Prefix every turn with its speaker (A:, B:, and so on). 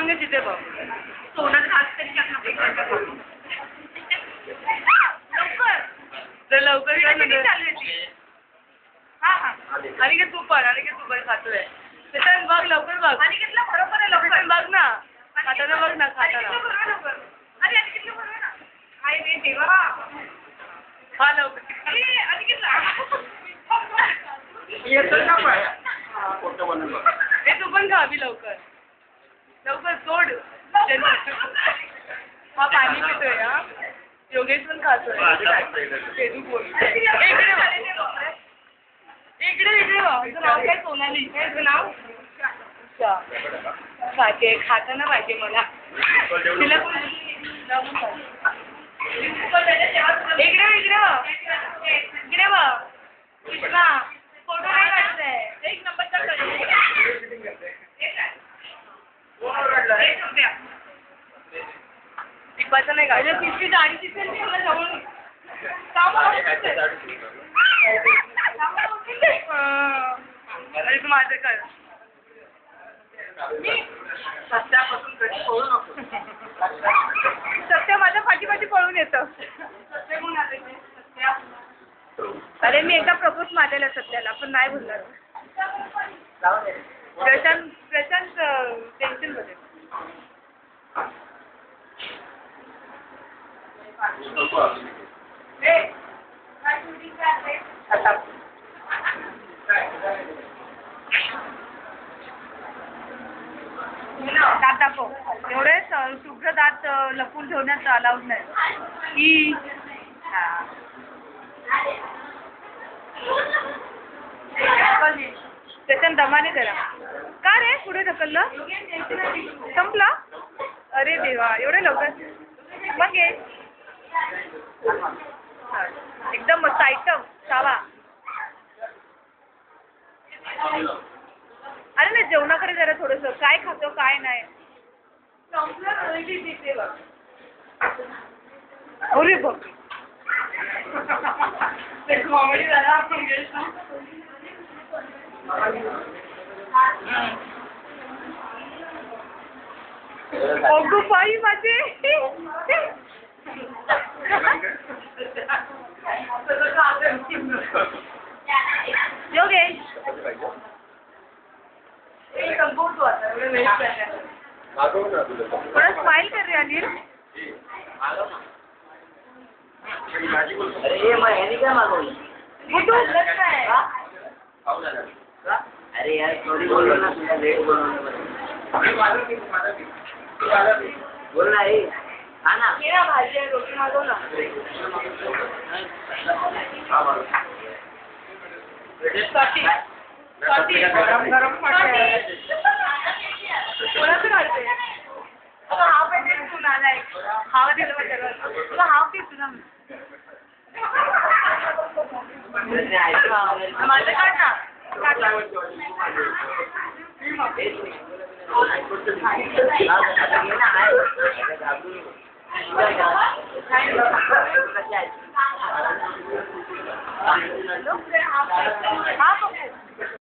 A: मंगे तिथे बघ. सोनं खास तरी लवकर जर लवकर किती चालू आहे ती. हा हा अनिकेत तू पण खातोय. त्याच्यात बघ लवकर बघ. अनिकेतला बरोबर आहे लवकर बघ ना. खाताना बघ ना खाताना. अरे अनिकेतला बरोबर ना. काय रे देवा. हा लवकर. अरे अनिकेतला. येतो ना पण. ए तू पण खावी लवकर. लवकर सोड. हा पाणी पितोय हा. योगेश पण खातोय. तू बोल. इकडे नाव काय सोनाली. तुझं नाव खाते खाताना पाहिजे मला. तिला इकडे बघ. कृष्णा फोटो नाही काढताय. एक नंबरचा टिपाचं नाही काढलं. तिची दाढी दिसेल मला जवळ. अरे तू माझं कर. सत्यापासून कधी पळू नको. सत्या माझ्या पाठीपाठी पळून येतं. अरे मी एकदा प्रपोज मारलेला सत्याला पण नाही बोलणार. प्रशांत टेन्शन मध्ये. दात दाखव. एवढे शुभ्र दात लपून ठेवण्यात अलाउड नाही. त्याच्यात दमाने जरा. का रे पुढे ढकललं. संपला. अरे देवा एवढे लवकर. मग ये एकदम मस्त आयटम चावा. अरे नाही जेवणाकडे जरा थोडंसं काय खातो काय नाही. अरे बघ कॉमेडी झाला. अगो बाई माझे. योगेश थोड़ा स्माइल कर रहे अनिल.
B: अरे मैं है नहीं क्या मालूम. अरे यार सॉरी बोलो ना. तुझा लेट बोल ना रे. हा ना
A: भाजी आहे रोटी मागव ना. कोणाचं काढते. हाफ आहे तू नालाय. हाव दिलं मग तुला हाफ दे तुला. माझं काढ ना.